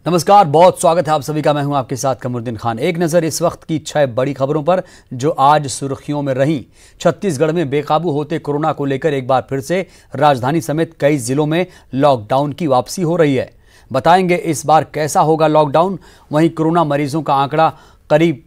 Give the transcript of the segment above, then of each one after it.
नमस्कार, बहुत स्वागत है आप सभी का। मैं हूं आपके साथ कमरुद्दीन खान। एक नज़र इस वक्त की 6 बड़ी खबरों पर जो आज सुर्खियों में रहीं। छत्तीसगढ़ में बेकाबू होते कोरोना को लेकर एक बार फिर से राजधानी समेत कई जिलों में लॉकडाउन की वापसी हो रही है। बताएंगे इस बार कैसा होगा लॉकडाउन। वहीं कोरोना मरीजों का आंकड़ा करीब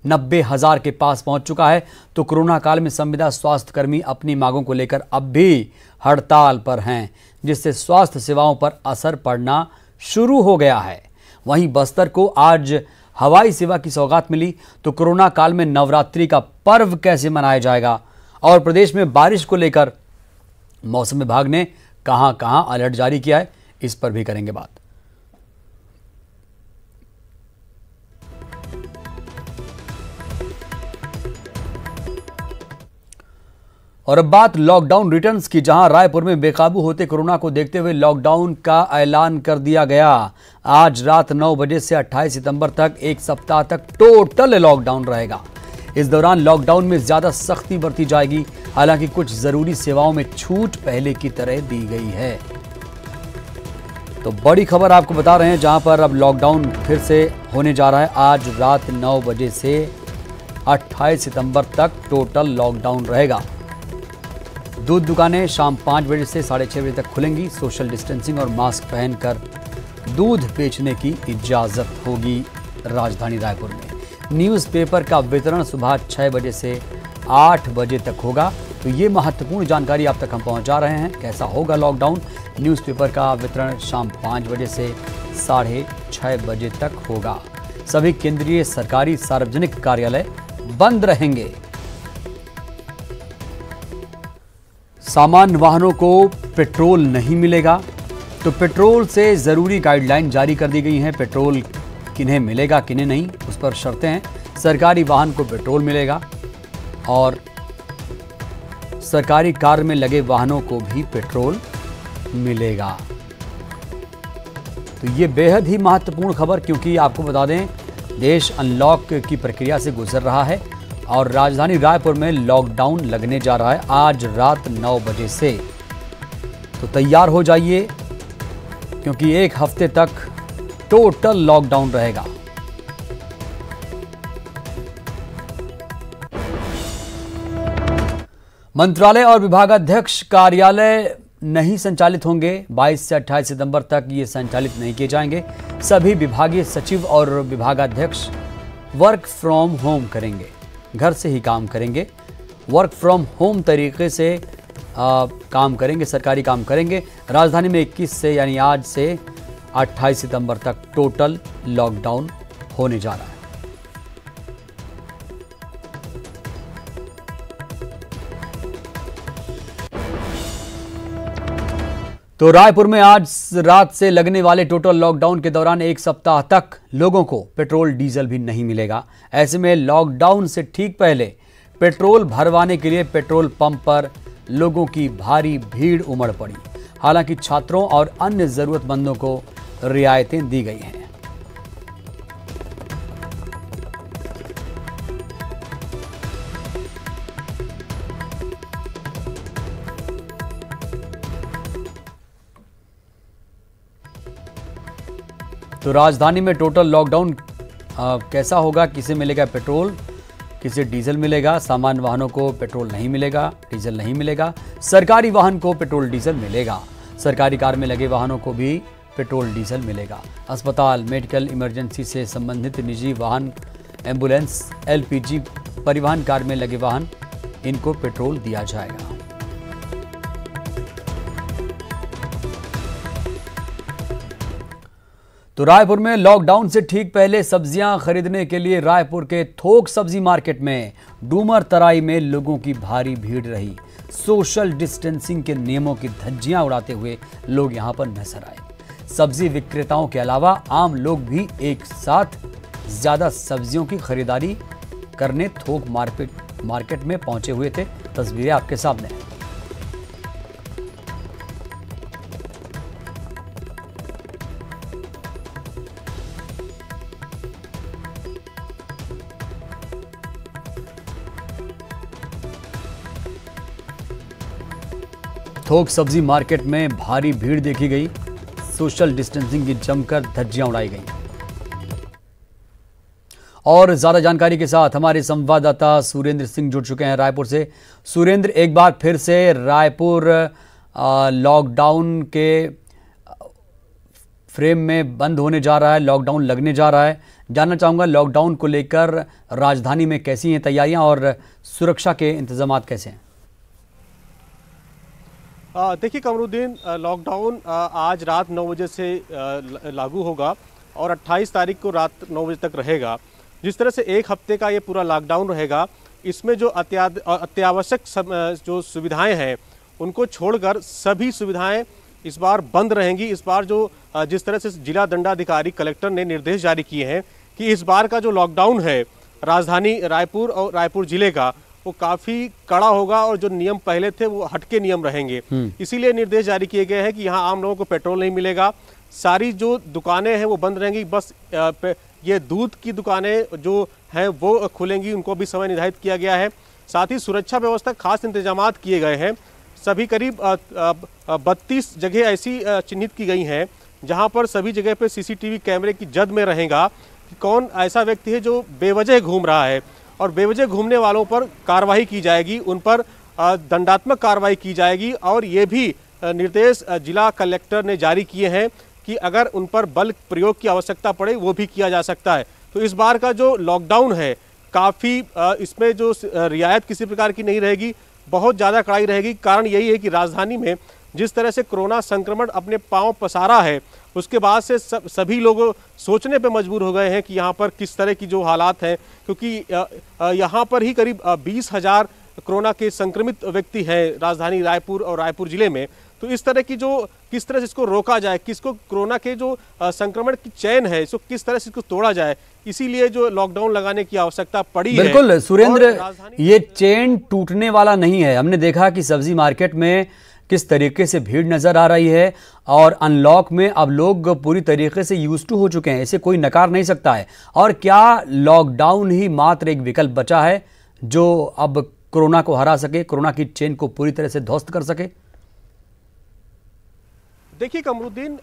90,000 के पास पहुंच चुका है। तो कोरोना काल में संविदा स्वास्थ्यकर्मी अपनी मांगों को लेकर अब भी हड़ताल पर हैं, जिससे स्वास्थ्य सेवाओं पर असर पड़ना शुरू हो गया है। वहीं बस्तर को आज हवाई सेवा की सौगात मिली। तो कोरोना काल में नवरात्रि का पर्व कैसे मनाया जाएगा और प्रदेश में बारिश को लेकर मौसम विभाग ने कहां-कहां अलर्ट जारी किया है, इस पर भी करेंगे बात। और अब बात लॉकडाउन रिटर्न्स की, जहां रायपुर में बेकाबू होते कोरोना को देखते हुए लॉकडाउन का ऐलान कर दिया गया। आज रात 9 बजे से 28 सितंबर तक एक सप्ताह तक टोटल लॉकडाउन रहेगा। इस दौरान लॉकडाउन में ज्यादा सख्ती बरती जाएगी। हालांकि कुछ जरूरी सेवाओं में छूट पहले की तरह दी गई है। तो बड़ी खबर आपको बता रहे हैं, जहां पर अब लॉकडाउन फिर से होने जा रहा है। आज रात 9 बजे से 28 सितंबर तक टोटल लॉकडाउन रहेगा। दूध दुकानें शाम 5 बजे से 6:30 बजे तक खुलेंगी। सोशल डिस्टेंसिंग और मास्क पहनकर दूध बेचने की इजाज़त होगी राजधानी रायपुर में। न्यूज़पेपर का वितरण सुबह 6 बजे से 8 बजे तक होगा। तो ये महत्वपूर्ण जानकारी आप तक हम पहुंचा रहे हैं। कैसा होगा लॉकडाउन? न्यूज़पेपर का वितरण शाम 5 बजे से 6:30 बजे तक होगा। सभी केंद्रीय सरकारी सार्वजनिक कार्यालय बंद रहेंगे। सामान्य वाहनों को पेट्रोल नहीं मिलेगा। तो पेट्रोल से ज़रूरी गाइडलाइन जारी कर दी गई हैं। पेट्रोल किन्हें मिलेगा किन्हें नहीं, उस पर शर्तें हैं। सरकारी वाहन को पेट्रोल मिलेगा और सरकारी कार में लगे वाहनों को भी पेट्रोल मिलेगा। तो ये बेहद ही महत्वपूर्ण खबर, क्योंकि आपको बता दें देश अनलॉक की प्रक्रिया से गुजर रहा है और राजधानी रायपुर में लॉकडाउन लगने जा रहा है आज रात 9 बजे से। तो तैयार हो जाइए, क्योंकि एक हफ्ते तक टोटल लॉकडाउन रहेगा। मंत्रालय और विभागाध्यक्ष कार्यालय नहीं संचालित होंगे। 22 से 28 सितंबर तक ये संचालित नहीं किए जाएंगे। सभी विभागीय सचिव और विभागाध्यक्ष वर्क फ्रॉम होम करेंगे, घर से ही काम करेंगे। वर्क फ्रॉम होम तरीके से काम करेंगे, सरकारी काम करेंगे। राजधानी में 21 से यानी आज से 28 सितंबर तक टोटल लॉकडाउन होने जा रहा है। तो रायपुर में आज रात से लगने वाले टोटल लॉकडाउन के दौरान एक सप्ताह तक लोगों को पेट्रोल डीजल भी नहीं मिलेगा। ऐसे में लॉकडाउन से ठीक पहले पेट्रोल भरवाने के लिए पेट्रोल पंप पर लोगों की भारी भीड़ उमड़ पड़ी। हालांकि छात्रों और अन्य जरूरतमंदों को रियायतें दी गई हैं। तो राजधानी में टोटल लॉकडाउन कैसा होगा? किसे मिलेगा पेट्रोल, किसे डीजल मिलेगा? सामान्य वाहनों को पेट्रोल नहीं मिलेगा, डीजल नहीं मिलेगा। सरकारी वाहन को पेट्रोल डीजल मिलेगा। सरकारी कार में लगे वाहनों को भी पेट्रोल डीजल मिलेगा। अस्पताल, मेडिकल इमरजेंसी से संबंधित निजी वाहन, एम्बुलेंस, एलपीजी परिवहन कार में लगे वाहन, इनको पेट्रोल दिया जाएगा। तो रायपुर में लॉकडाउन से ठीक पहले सब्जियां खरीदने के लिए रायपुर के थोक सब्जी मार्केट में डूमर तराई में लोगों की भारी भीड़ रही। सोशल डिस्टेंसिंग के नियमों की धज्जियां उड़ाते हुए लोग यहां पर नजर आए। सब्जी विक्रेताओं के अलावा आम लोग भी एक साथ ज्यादा सब्जियों की खरीदारी करने थोक मार्केट में पहुंचे हुए थे। तस्वीरें आपके सामने हैं। थोक सब्जी मार्केट में भारी भीड़ देखी गई। सोशल डिस्टेंसिंग की जमकर धज्जियां उड़ाई गई। और ज्यादा जानकारी के साथ हमारे संवाददाता सुरेंद्र सिंह जुड़ चुके हैं रायपुर से। सुरेंद्र, एक बार फिर से रायपुर लॉकडाउन के फ्रेम में बंद होने जा रहा है, लॉकडाउन लगने जा रहा है। जानना चाहूंगा लॉकडाउन को लेकर राजधानी में कैसी हैं तैयारियां और सुरक्षा के इंतजाम कैसे हैं? देखिए कमरुद्दीन, लॉकडाउन आज रात 9 बजे से लागू होगा और 28 तारीख को रात 9 बजे तक रहेगा। जिस तरह से एक हफ्ते का ये पूरा लॉकडाउन रहेगा, इसमें जो अत्यावश्यक जो सुविधाएं हैं उनको छोड़कर सभी सुविधाएं इस बार बंद रहेंगी। इस बार जो जिस तरह से जिला दंडाधिकारी कलेक्टर ने निर्देश जारी किए हैं कि इस बार का जो लॉकडाउन है राजधानी रायपुर और रायपुर जिले का, वो काफ़ी कड़ा होगा और जो नियम पहले थे वो हटके नियम रहेंगे। इसीलिए निर्देश जारी किए गए हैं कि यहाँ आम लोगों को पेट्रोल नहीं मिलेगा, सारी जो दुकानें हैं वो बंद रहेंगी, बस ये दूध की दुकानें जो हैं वो खुलेंगी, उनको भी समय निर्धारित किया गया है। साथ ही सुरक्षा व्यवस्था खास इंतजाम किए गए हैं। सभी करीब 32 जगह ऐसी चिन्हित की गई हैं जहां पर सभी जगह पे सीसीटीवी कैमरे की जद में रहेगा कि कौन ऐसा व्यक्ति है जो बेवजह घूम रहा है, और बेवजह घूमने वालों पर कार्रवाई की जाएगी, उन पर दंडात्मक कार्रवाई की जाएगी। और ये भी निर्देश जिला कलेक्टर ने जारी किए हैं कि अगर उन पर बल प्रयोग की आवश्यकता पड़े वो भी किया जा सकता है। तो इस बार का जो लॉकडाउन है काफ़ी इसमें जो रियायत किसी प्रकार की नहीं रहेगी, बहुत ज़्यादा कड़ाई रहेगी। कारण यही है कि राजधानी में जिस तरह से कोरोना संक्रमण अपने पांव पसारा है, उसके बाद से सभी लोग सोचने पे मजबूर हो गए हैं कि यहाँ पर किस तरह की जो हालात हैं, क्योंकि यहाँ पर ही करीब 20,000 कोरोना के संक्रमित व्यक्ति हैं राजधानी रायपुर और रायपुर जिले में। तो इस तरह की जो किस तरह से इसको रोका जाए, किसको कोरोना के जो संक्रमण की चेन है इसको किस तरह से इसको तोड़ा जाए, इसीलिए जो लॉकडाउन लगाने की आवश्यकता पड़ी है। बिल्कुल सुरेंद्र, ये चेन टूटने वाला नहीं है। हमने देखा कि सब्जी मार्केट में किस तरीके से भीड़ नजर आ रही है और अनलॉक में अब लोग पूरी तरीके से यूज्ड टू हो चुके हैं, इसे कोई नकार नहीं सकता है। और क्या लॉकडाउन ही मात्र एक विकल्प बचा है जो अब कोरोना को हरा सके, कोरोना की चेन को पूरी तरह से ध्वस्त कर सके? देखिए कमरुद्दीन,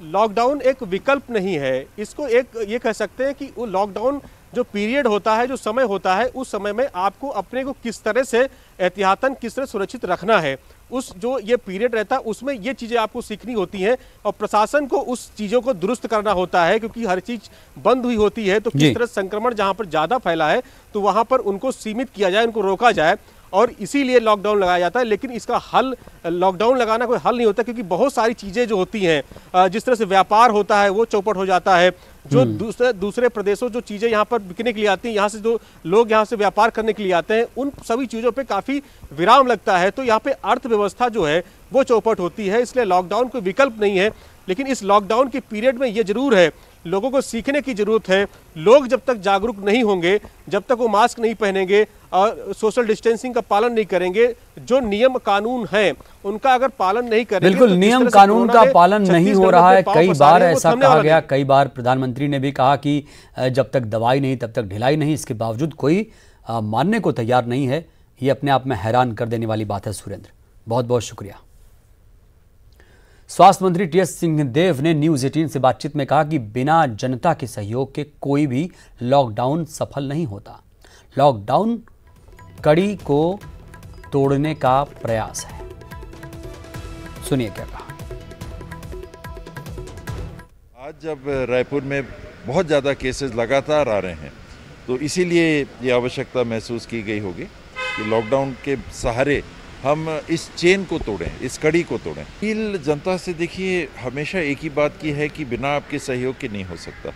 लॉकडाउन एक विकल्प नहीं है, इसको एक ये कह सकते हैं कि वो लॉकडाउन जो पीरियड होता है, जो समय होता है, उस समय में आपको अपने को किस तरह से एहतियातन किस तरह सुरक्षित रखना है, उस जो ये पीरियड रहता है उसमें ये चीज़ें आपको सीखनी होती हैं और प्रशासन को उस चीज़ों को दुरुस्त करना होता है, क्योंकि हर चीज़ बंद हुई होती है। तो किस तरह संक्रमण जहाँ पर ज़्यादा फैला है तो वहाँ पर उनको सीमित किया जाए, उनको रोका जाए, और इसीलिए लॉकडाउन लगाया जाता है। लेकिन इसका हल, लॉकडाउन लगाना कोई हल नहीं होता, क्योंकि बहुत सारी चीज़ें जो होती हैं, जिस तरह से व्यापार होता है वो चौपट हो जाता है। जो दूसरे प्रदेशों जो चीज़ें यहाँ पर बिकने के लिए आती हैं, यहाँ से जो लोग यहाँ से व्यापार करने के लिए आते हैं, उन सभी चीज़ों पे काफ़ी विराम लगता है। तो यहाँ पे अर्थव्यवस्था जो है वो चौपट होती है। इसलिए लॉकडाउन कोई विकल्प नहीं है। लेकिन इस लॉकडाउन के पीरियड में ये जरूर है, लोगों को सीखने की जरूरत है। लोग जब तक जागरूक नहीं होंगे, जब तक वो मास्क नहीं पहनेंगे और सोशल डिस्टेंसिंग का पालन नहीं करेंगे, जो नियम कानून हैं उनका अगर पालन नहीं करेंगे, बिल्कुल नियम कानून का पालन नहीं हो रहा है। कई बार ऐसा कहा गया, कई बार प्रधानमंत्री ने भी कहा कि जब तक दवाई नहीं तब तक ढिलाई नहीं। इसके बावजूद कोई मानने को तैयार नहीं है। ये अपने आप में हैरान कर देने वाली बात है। सुरेंद्र, बहुत बहुत शुक्रिया। स्वास्थ्य मंत्री टीएस सिंहदेव ने न्यूज 18 से बातचीत में कहा कि बिना जनता के सहयोग के कोई भी लॉकडाउन सफल नहीं होता। लॉकडाउन कड़ी को तोड़ने का प्रयास है। सुनिए क्या कहा। आज जब रायपुर में बहुत ज़्यादा केसेस लगातार आ रहे हैं, तो इसीलिए ये आवश्यकता महसूस की गई होगी कि लॉकडाउन के सहारे हम इस चेन को तोड़ें, इस कड़ी को तोड़ें। अपील जनता से देखिए हमेशा एक ही बात की है कि बिना आपके सहयोग के नहीं हो सकता,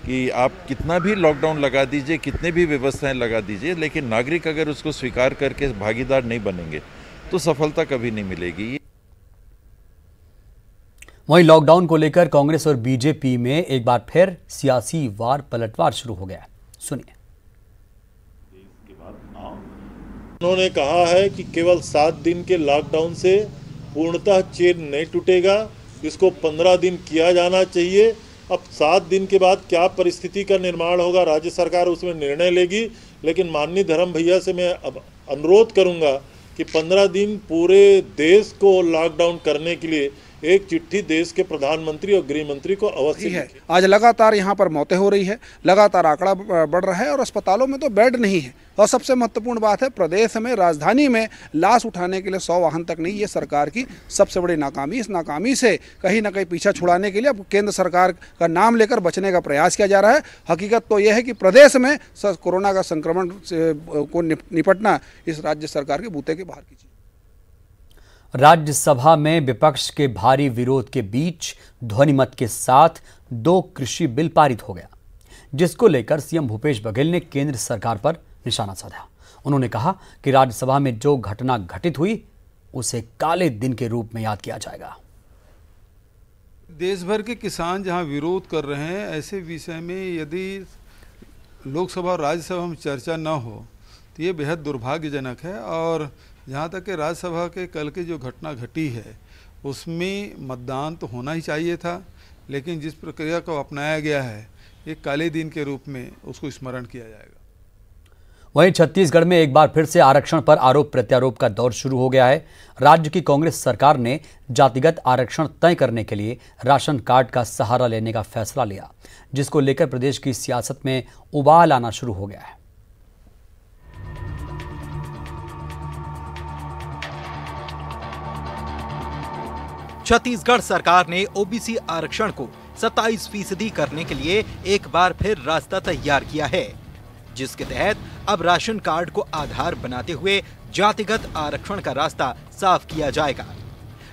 कि आप कितना भी लॉकडाउन लगा दीजिए, कितने भी व्यवस्थाएं लगा दीजिए, लेकिन नागरिक अगर उसको स्वीकार करके भागीदार नहीं बनेंगे तो सफलता कभी नहीं मिलेगी। वहीं लॉकडाउन को लेकर कांग्रेस और बीजेपी में एक बार फिर सियासी वार पलटवार शुरू हो गया। सुनिए। उन्होंने कहा है कि केवल 7 दिन के लॉकडाउन से पूर्णतः चेन नहीं टूटेगा, इसको 15 दिन किया जाना चाहिए। अब 7 दिन के बाद क्या परिस्थिति का निर्माण होगा, राज्य सरकार उसमें निर्णय लेगी। लेकिन माननीय धर्म भैया से मैं अब अनुरोध करूंगा कि 15 दिन पूरे देश को लॉकडाउन करने के लिए एक चिट्ठी देश के प्रधानमंत्री और गृह मंत्री को अवश्य है। लिखें। आज लगातार यहाँ पर मौतें हो रही है, लगातार आंकड़ा बढ़ रहा है और अस्पतालों में तो बेड नहीं है। और सबसे महत्वपूर्ण बात है, प्रदेश में, राजधानी में लाश उठाने के लिए 100 वाहन तक नहीं। ये सरकार की सबसे बड़ी नाकामी। इस नाकामी से कहीं ना कहीं पीछा छुड़ाने के लिए अब केंद्र सरकार का नाम लेकर बचने का प्रयास किया जा रहा है। हकीकत तो यह है कि प्रदेश में कोरोना का संक्रमण को निपटना इस राज्य सरकार के बूते के बाहर की चीज। राज्यसभा में विपक्ष के भारी विरोध के बीच ध्वनिमत के साथ 2 कृषि बिल पारित हो गया, जिसको लेकर सीएम भूपेश बघेल ने केंद्र सरकार पर निशाना साधा। उन्होंने कहा कि राज्यसभा में जो घटना घटित हुई उसे काले दिन के रूप में याद किया जाएगा। देश भर के किसान जहां विरोध कर रहे हैं, ऐसे विषय में यदि लोकसभा और राज्यसभा में चर्चा न हो तो ये बेहद दुर्भाग्यजनक है। और जहाँ तक कि राज्यसभा के कल की जो घटना घटी है उसमें मतदान तो होना ही चाहिए था, लेकिन जिस प्रक्रिया को अपनाया गया है ये काले दिन के रूप में उसको स्मरण किया जाएगा। वहीं छत्तीसगढ़ में एक बार फिर से आरक्षण पर आरोप प्रत्यारोप का दौर शुरू हो गया है। राज्य की कांग्रेस सरकार ने जातिगत आरक्षण तय करने के लिए राशन कार्ड का सहारा लेने का फैसला लिया, जिसको लेकर प्रदेश की सियासत में उबाल आना शुरू हो गया है। छत्तीसगढ़ सरकार ने ओबीसी आरक्षण को 27% करने के लिए एक बार फिर रास्ता तैयार किया है, जिसके तहत अब राशन कार्ड को आधार बनाते हुए जातिगत आरक्षण का रास्ता साफ किया जाएगा।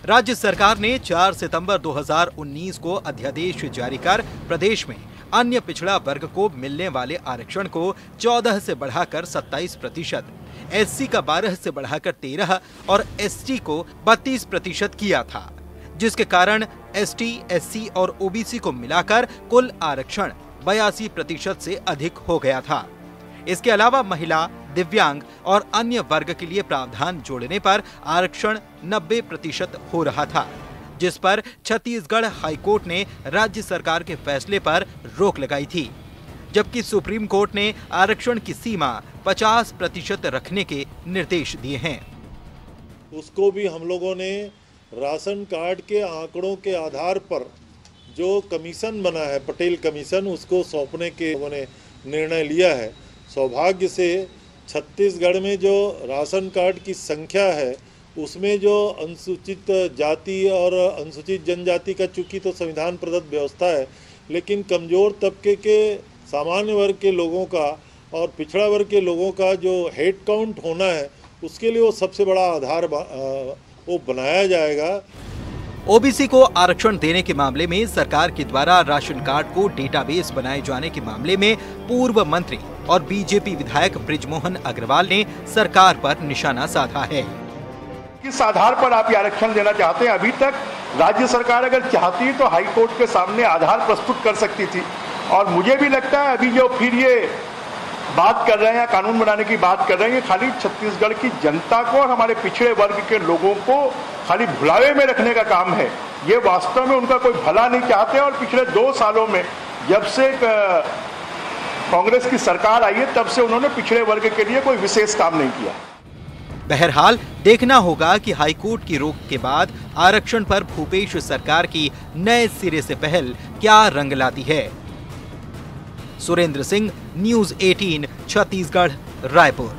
राज्य सरकार ने 4 सितंबर 2019 को अध्यादेश जारी कर प्रदेश में अन्य पिछड़ा वर्ग को मिलने वाले आरक्षण को 14 से बढ़ाकर 27%, एससी का 12 से बढ़ाकर 13 और एसटी को 32% किया था, जिसके कारण एसटी, एससी और ओबीसी को मिलाकर कुल आरक्षण 82% से अधिक हो गया था। इसके अलावा महिला, दिव्यांग और अन्य वर्ग के लिए प्रावधान जोड़ने पर आरक्षण 90% हो रहा था, जिस पर छत्तीसगढ़ हाईकोर्ट ने राज्य सरकार के फैसले पर रोक लगाई थी, जबकि सुप्रीम कोर्ट ने आरक्षण की सीमा 50% रखने के निर्देश दिए हैं। उसको भी हम लोगों ने राशन कार्ड के आंकड़ों के आधार पर जो कमीशन बना है, पटेल कमीशन, उसको सौंपने के लोगों ने निर्णय लिया है। सौभाग्य से छत्तीसगढ़ में जो राशन कार्ड की संख्या है उसमें जो अनुसूचित जाति और अनुसूचित जनजाति का, चूंकि तो संविधान प्रदत्त व्यवस्था है, लेकिन कमज़ोर तबके के, सामान्य वर्ग के लोगों का और पिछड़ा वर्ग के लोगों का जो हेड काउंट होना है, उसके लिए वो सबसे बड़ा आधार वो बनाया जाएगा। ओबीसी को आरक्षण देने के मामले में सरकार के द्वारा राशन कार्ड को डेटाबेस बनाए जाने के मामले में पूर्व मंत्री और बीजेपी विधायक बृजमोहन अग्रवाल ने सरकार पर निशाना साधा है। किस आधार पर आप ये आरक्षण देना चाहते हैं? अभी तक राज्य सरकार अगर चाहती तो हाई कोर्ट के सामने आधार प्रस्तुत कर सकती थी, और मुझे भी लगता है अभी जो फिर ये बात कर रहे हैं, कानून बनाने की बात कर रहे हैं, खाली छत्तीसगढ़ की जनता को और हमारे पिछड़े वर्ग के लोगों को खाली भुलावे में रखने का काम है। ये वास्तव में उनका कोई भला नहीं चाहते, और पिछले 2 सालों में जब से कांग्रेस की सरकार आई है तब से उन्होंने पिछड़े वर्ग के लिए कोई विशेष काम नहीं किया। बहरहाल देखना होगा कि हाईकोर्ट की रोक के बाद आरक्षण पर भूपेश सरकार की नए सिरे से पहल क्या रंग लाती है। सुरेंद्र सिंह, न्यूज़ 18, छत्तीसगढ़, रायपुर।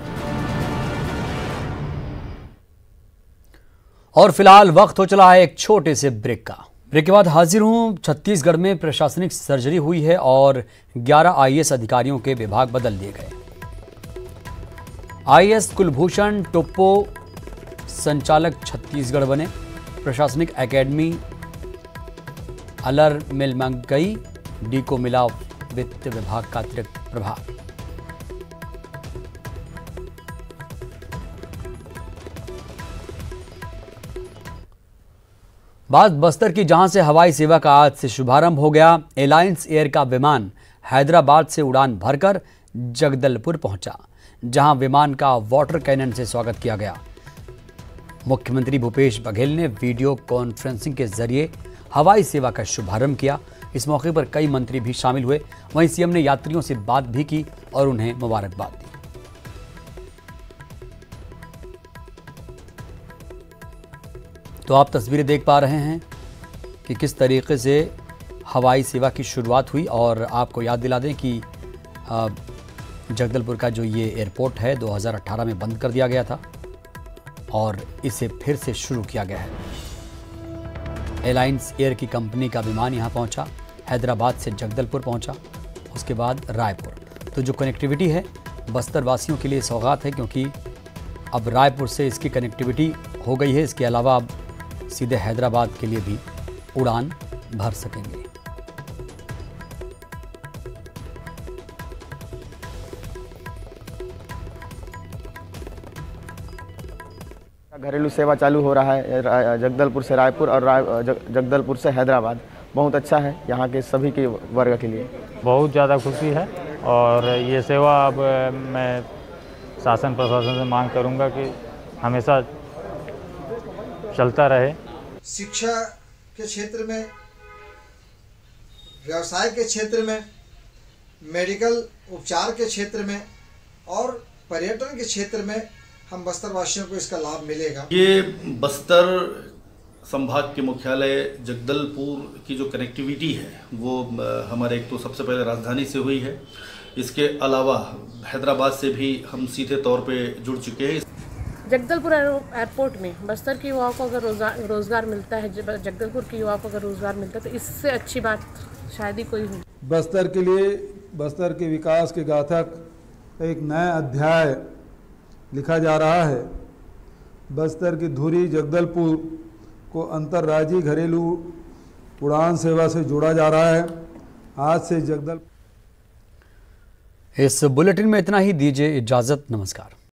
और फिलहाल वक्त हो चला है एक छोटे से ब्रेक का। ब्रेक के बाद हाजिर हूं। छत्तीसगढ़ में प्रशासनिक सर्जरी हुई है और 11 आईएएस अधिकारियों के विभाग बदल दिए गए। आईएएस कुलभूषण टोप्पो संचालक छत्तीसगढ़ बने। प्रशासनिक एकेडमी अलर मिलमंगई डी को मिला वित्त विभाग का अतिरिक्त प्रभार। बात बस्तर की, जहां से हवाई सेवा का आज से शुभारंभ हो गया। एलायंस एयर का विमान हैदराबाद से उड़ान भरकर जगदलपुर पहुंचा, जहां विमान का वाटर कैनन से स्वागत किया गया। मुख्यमंत्री भूपेश बघेल ने वीडियो कॉन्फ्रेंसिंग के जरिए हवाई सेवा का शुभारंभ किया। इस मौके पर कई मंत्री भी शामिल हुए। वहीं सीएम ने यात्रियों से बात भी की और उन्हें मुबारकबाद दी। तो आप तस्वीरें देख पा रहे हैं कि किस तरीके से हवाई सेवा की शुरुआत हुई। और आपको याद दिला दें कि जगदलपुर का जो ये एयरपोर्ट है 2018 में बंद कर दिया गया था और इसे फिर से शुरू किया गया है। एलायंस एयर की कंपनी का विमान यहाँ पहुँचा, हैदराबाद से जगदलपुर पहुँचा, उसके बाद रायपुर। तो जो कनेक्टिविटी है बस्तर वासियों के लिए सौगात है, क्योंकि अब रायपुर से इसकी कनेक्टिविटी हो गई है। इसके अलावा अब सीधे हैदराबाद के लिए भी उड़ान भर सकेंगे। घरेलू सेवा चालू हो रहा है जगदलपुर से रायपुर और जगदलपुर से हैदराबाद। बहुत अच्छा है यहाँ के सभी के वर्ग के लिए। बहुत ज़्यादा खुशी है और ये सेवा अब मैं शासन प्रशासन से मांग करूँगा कि हमेशा चलता रहे। शिक्षा के क्षेत्र में, व्यवसाय के क्षेत्र में, मेडिकल उपचार के क्षेत्र में और पर्यटन के क्षेत्र में हम बस्तर वासियों को इसका लाभ मिलेगा। ये बस्तर संभाग के मुख्यालय जगदलपुर की जो कनेक्टिविटी है वो हमारे एक तो सबसे पहले राजधानी से हुई है, इसके अलावा हैदराबाद से भी हम सीधे तौर पे जुड़ चुके हैं। जगदलपुर एयरपोर्ट में बस्तर के युवाओं को अगर रोजगार मिलता है, जगदलपुर के युवाओं को अगर रोजगार मिलता है तो इससे अच्छी बात शायद ही कोई हो। बस्तर के लिए, बस्तर के विकास के गाथक एक नया अध्याय लिखा जा रहा है। बस्तर की धुरी जगदलपुर को अंतर्राज्यीय घरेलू उड़ान सेवा से जोड़ा जा रहा है। आज से जगदलपुर। इस बुलेटिन में इतना ही। दीजिए इजाजत। नमस्कार।